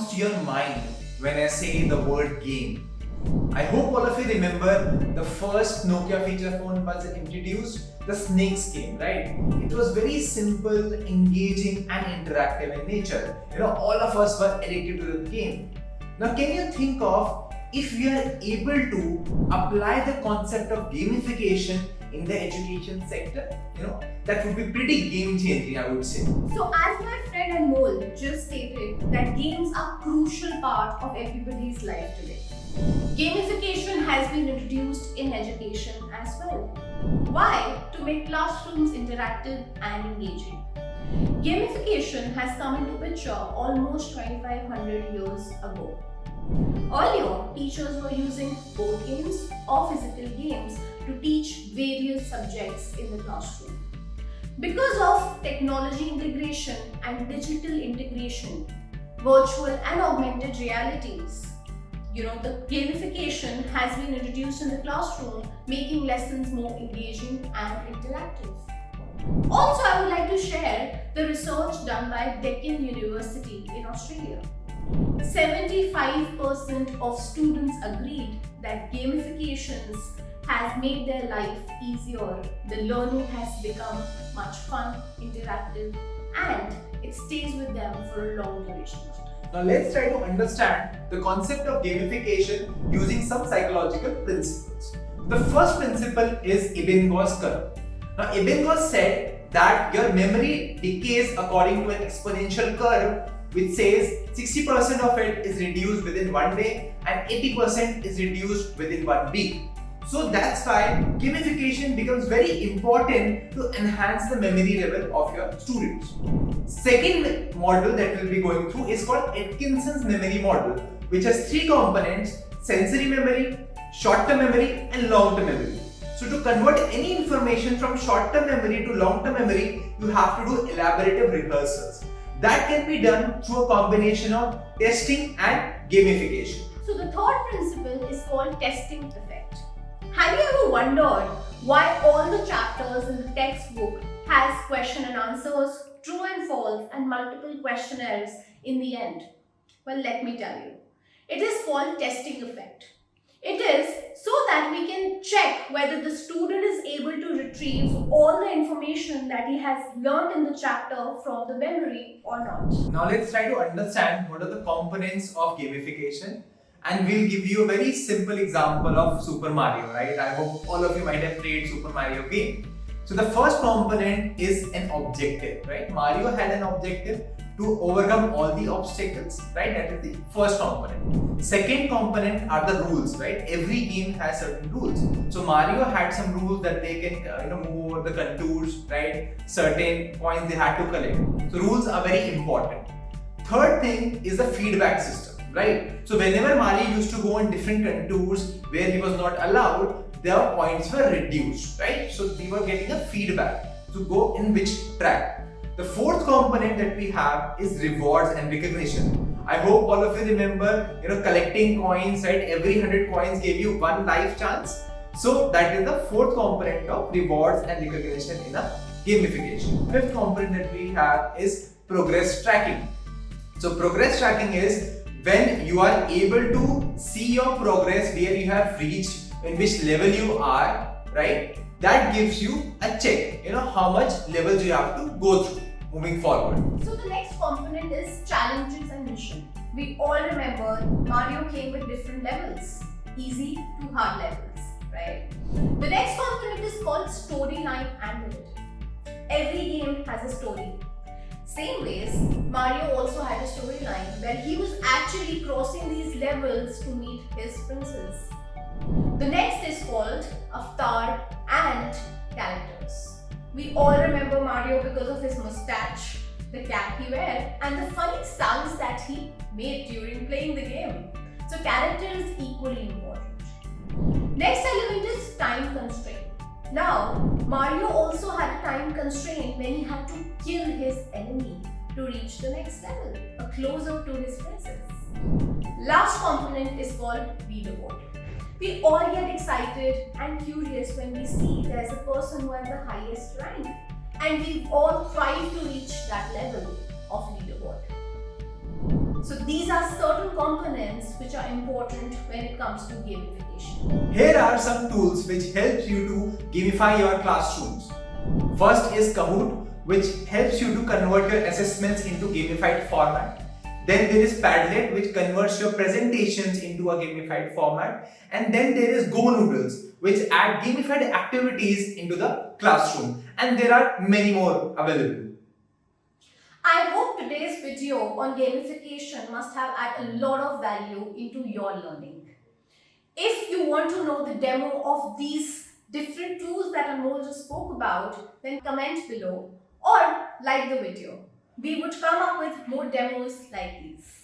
comes to your mind when I say the word game? I hope all of you remember the first Nokia feature phone was introduced, the Snakes game, right? It was very simple, engaging and interactive in nature. All of us were addicted to the game. Now can you think of if we are able to apply the concept of gamification in the education sector? That would be pretty game changing, I would say. So as my friend Anmol just stated, that games are a crucial part of everybody's life today. Gamification has been introduced in education as well. Why? To make classrooms interactive and engaging. Gamification has come into picture almost 2500 years ago. Earlier, teachers were using board games or physical games to teach various subjects in the classroom. Because of technology integration and digital integration, virtual and augmented realities, the gamification has been introduced in the classroom, making lessons more engaging and interactive. Also, I would like to share the research done by Deakin University in Australia. 75% of students agreed that gamifications has made their life easier. The learning has become much fun, interactive, and it stays with them for a long duration of time. Now let's try to understand the concept of gamification using some psychological principles. The first principle is Ebbinghaus curve. Now Ebbinghaus said that your memory decays according to an exponential curve, which says 60% of it is reduced within 1 day and 80% is reduced within 1 week. So that's why gamification becomes very important to enhance the memory level of your students. Second model that we'll be going through is called Atkinson's memory model, which has 3 components: sensory memory, short-term memory and long-term memory. So to convert any information from short-term memory to long-term memory, you have to do elaborative rehearsals. That can be done through a combination of testing and gamification. So the third principle is called testing effect. Have you ever wondered why all the chapters in the textbook has question and answers, true and false, and multiple questionnaires in the end? Well, let me tell you. It is called testing effect. It is so that we can check whether the student is able to retrieve all the information that he has learned in the chapter from the memory or not. Now let's try to understand what are the components of gamification, and we'll give you a very simple example of Super Mario, right? I hope all of you might have played Super Mario game. So the first component is an objective, right? Mario had an objective to overcome all the obstacles, right? That is the first component. Second component are the rules, right? Every game has certain rules. So Mario had some rules that they can move over the contours, right? Certain points they had to collect. So rules are very important. Third thing is the feedback system, right? So whenever Mario used to go on different contours where he was not allowed, their points were reduced, right? So we were getting a feedback to go in which track. The fourth component that we have is rewards and recognition. I hope all of you remember, collecting coins, right? Every 100 coins gave you 1 life chance. So that is the fourth component of rewards and recognition in a gamification. Fifth component that we have is progress tracking. So progress tracking is when you are able to see your progress, where you have reached, in which level you are, right? That gives you a check, how much levels you have to go through moving forward. So the next component is challenges and mission. We all remember Mario came with different levels, easy to hard levels, right? The next component is called storyline and narrative. Every game has a story. Same ways, Mario also had a storyline where he was actually crossing these levels to meet his princess. The next is called avatar and characters. We all remember Mario because of his mustache, the cap he wear, and the funny sounds that he made during playing the game. So character is equally important. Next element is time constraint. Now, Mario also had a time constraint when he had to kill his enemy to reach the next level, closer to his princess. Last component is called leaderboard. We all get excited and curious when we see there's a person who has the highest rank, and we all try to reach that level of leaderboard. So these are important when it comes to gamification. Here are some tools which help you to gamify your classrooms. First is Kahoot, which helps you to convert your assessments into gamified format. Then there is Padlet, which converts your presentations into a gamified format. And then there is Go Noodles, which add gamified activities into the classroom. And there are many more available. I hope today's video on gamification must have added a lot of value into your learning. If you want to know the demo of these different tools that Anmol just spoke about, then comment below or like the video. We would come up with more demos like these.